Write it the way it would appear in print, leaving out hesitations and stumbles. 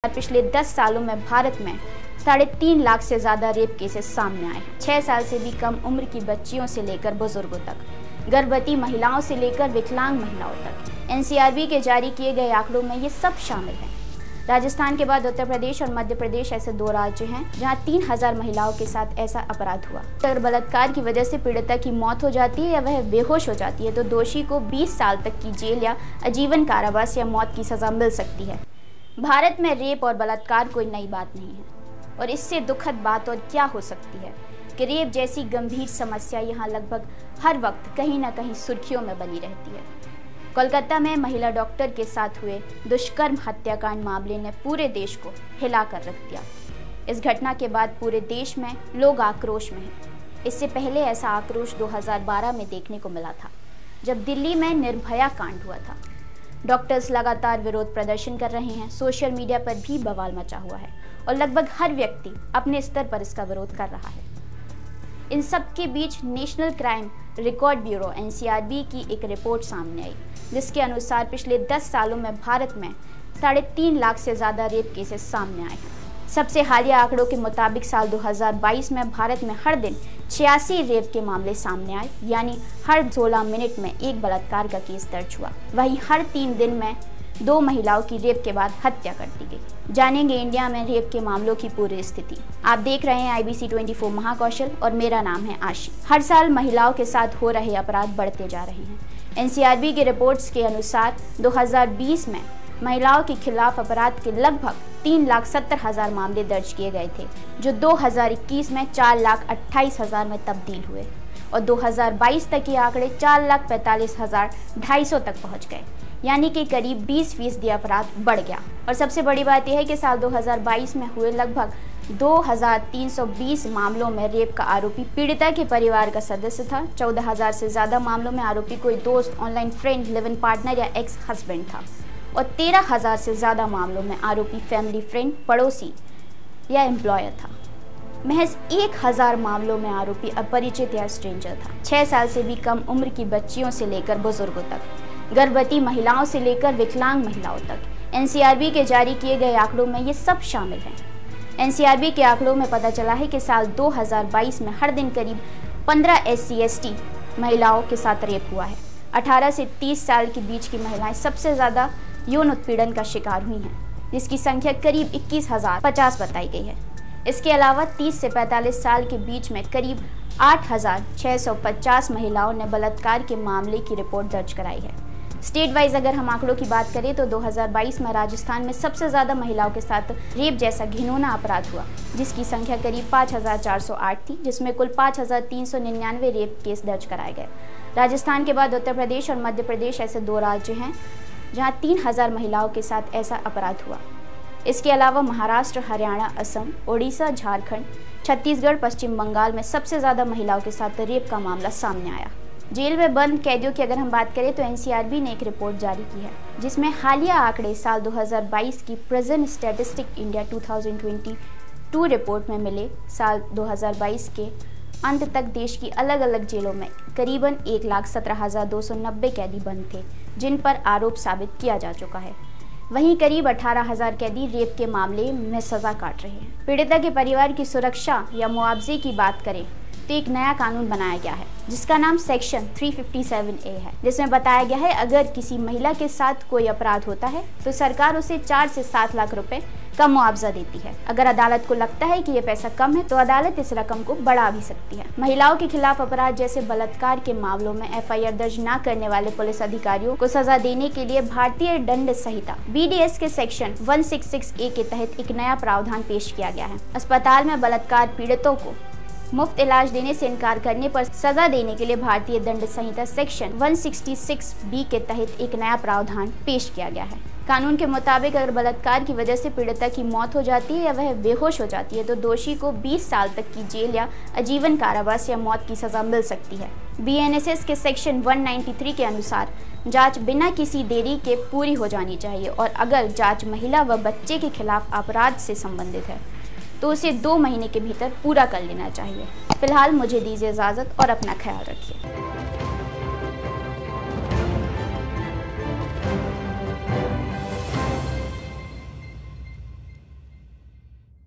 पिछले 10 सालों में भारत में 3.5 लाख से ज़्यादा रेप केसेस सामने आए हैं। 6 साल से भी कम उम्र की बच्चियों से लेकर बुजुर्गों तक, गर्भवती महिलाओं से लेकर विकलांग महिलाओं तक। एनसीआरबी के जारी किए गए आंकड़ों में ये सब शामिल हैं। राजस्थान के बाद उत्तर प्रदेश और मध्य प्रदेश ऐसे 2 राज्य हैं जहां 3000 महिलाओं के साथ ऐसा अपराध हुआ। अगर बलात्कार की वजह से पीड़िता की मौत हो जाती है या वह बेहोश हो जाती है तो दोषी को 20 साल तक की जेल या आजीवन कारावास या मौत की सजा मिल सकती है। भारत में रेप और बलात्कार कोई नई बात नहीं है और इससे दुखद बात और क्या हो सकती है कि रेप जैसी गंभीर समस्या यहाँ लगभग हर वक्त कहीं ना कहीं सुर्खियों में बनी रहती है। कोलकाता में महिला डॉक्टर के साथ हुए दुष्कर्म हत्याकांड मामले ने पूरे देश को हिला कर रख दिया। इस घटना के बाद पूरे देश में लोग आक्रोश में हैं। इससे पहले ऐसा आक्रोश 2012 में देखने को मिला था जब दिल्ली में निर्भया कांड हुआ था। डॉक्टर्स लगातार विरोध प्रदर्शन कर रहे हैं, सोशल मीडिया पर भी बवाल मचा हुआ है और लगभग हर व्यक्ति अपने स्तर पर इसका विरोध कर रहा है। इन सब के बीच national crime record bureau NCRB की एक रिपोर्ट सामने आई जिसके अनुसार पिछले 10 सालों में भारत में 3.5 लाख से ज़्यादा रेप केसेस सामने आए हैं। सबसे हालिया आंकड़ों के मुताबिक साल 2022 में भारत में हर दिन 86 रेप के मामले सामने आए, यानी हर 16 मिनट में एक बलात्कार का केस दर्ज हुआ। वहीं हर 3 दिन में 2 महिलाओं की रेप के बाद हत्या कर दी गई। जानेंगे इंडिया में रेप के मामलों की पूरी स्थिति। आप देख रहे हैं IBC 24 महाकौशल और मेरा नाम है आशी। हर साल महिलाओं के साथ हो रहे अपराध बढ़ते जा रहे हैं। एनसीआरबी की रिपोर्ट्स के अनुसार 2020 में महिलाओं के खिलाफ अपराध के लगभग 3,70,000 मामले दर्ज किए गए थे, जो 2021 में 4,28,000 में तब्दील हुए और 2022 तक ये आंकड़े 4,45,250 तक पहुंच गए, यानी कि करीब 20% अपराध बढ़ गया। और सबसे बड़ी बात यह है कि साल 2022 में हुए लगभग 2,320 मामलों में रेप का आरोपी पीड़िता के परिवार का सदस्य था। 14,000 से ज़्यादा मामलों में आरोपी कोई दोस्त, online friend, live in partner या एक्स हस्बैंड था और 13,000 से ज़्यादा मामलों में आरोपी फैमिली फ्रेंड, पड़ोसी या एम्प्लॉयर था। महज 1,000 मामलों में आरोपी अपरिचित या स्ट्रेंजर था। 6 साल से भी कम उम्र की बच्चियों से लेकर बुजुर्गों तक, गर्भवती महिलाओं से लेकर विकलांग महिलाओं तक। एनसीआरबी के जारी किए गए आंकड़ों में ये सब शामिल हैं। एनसीआरबी के आंकड़ों में पता चला है कि साल 2022 में हर दिन करीब 15 SC/ST महिलाओं के साथ रेप हुआ है। 18 से 30 साल के बीच की महिलाएं सबसे ज़्यादा यौन उत्पीड़न का शिकार हुई हैं, जिसकी संख्या करीब 21,050 बताई गई है। इसके अलावा 30 से 45 साल के बीच में करीब 8,650 महिलाओं ने बलात्कार के मामले की रिपोर्ट दर्ज कराई है। स्टेट वाइज अगर हम आंकड़ों की बात करें तो 2022 में राजस्थान में सबसे ज़्यादा महिलाओं के साथ रेप जैसा घिनौना अपराध हुआ, जिसकी संख्या करीब 5,408 थी, जिसमें कुल 5,399 रेप केस दर्ज कराए गए। राजस्थान के बाद उत्तर प्रदेश और मध्य प्रदेश ऐसे 2 राज्य हैं जहां 3000 महिलाओं के साथ ऐसा अपराध हुआ। इसके अलावा महाराष्ट्र, हरियाणा, असम, ओडिशा, झारखंड, छत्तीसगढ़, पश्चिम बंगाल में सबसे ज़्यादा महिलाओं के साथ रेप का मामला सामने आया। जेल में बंद कैदियों की अगर हम बात करें तो एनसीआरबी ने एक रिपोर्ट जारी की है जिसमें हालिया आंकड़े साल 2022 की प्रेजेंट स्टैटिस्टिक इंडिया 2022 रिपोर्ट में मिले। साल 2022 के अंत तक देश की अलग अलग जेलों में करीबन 1,17,290 कैदी बंद थे, जिन पर आरोप साबित किया जा चुका है। वहीं करीब 18,000 कैदी रेप के मामले में सजा काट रहे हैं। पीड़िता के परिवार की सुरक्षा या मुआवजे की बात करें तो एक नया कानून बनाया गया है जिसका नाम सेक्शन 357A है, जिसमें बताया गया है अगर किसी महिला के साथ कोई अपराध होता है तो सरकार उसे 4 से 7 लाख रुपए का मुआवजा देती है। अगर अदालत को लगता है कि ये पैसा कम है तो अदालत इस रकम को बढ़ा भी सकती है। महिलाओं के खिलाफ अपराध जैसे बलात्कार के मामलों में FIR दर्ज न करने वाले पुलिस अधिकारियों को सजा देने के लिए भारतीय दंड संहिता BDS के सेक्शन 166A के तहत एक नया प्रावधान पेश किया गया है। अस्पताल में बलात्कार पीड़ितों को मुफ्त इलाज देने से इनकार करने पर सजा देने के लिए भारतीय दंड संहिता सेक्शन 166B के तहत एक नया प्रावधान पेश किया गया है। कानून के मुताबिक अगर बलात्कार की वजह से पीड़िता की मौत हो जाती है या वह बेहोश हो जाती है तो दोषी को 20 साल तक की जेल या आजीवन कारावास या मौत की सजा मिल सकती है। BNSS के सेक्शन 193 के अनुसार जांच बिना किसी देरी के पूरी हो जानी चाहिए और अगर जांच महिला व बच्चे के खिलाफ अपराध से संबंधित है तो उसे 2 महीने के भीतर पूरा कर लेना चाहिए। फिलहाल मुझे दीजिए इजाज़त और अपना ख्याल रखिए।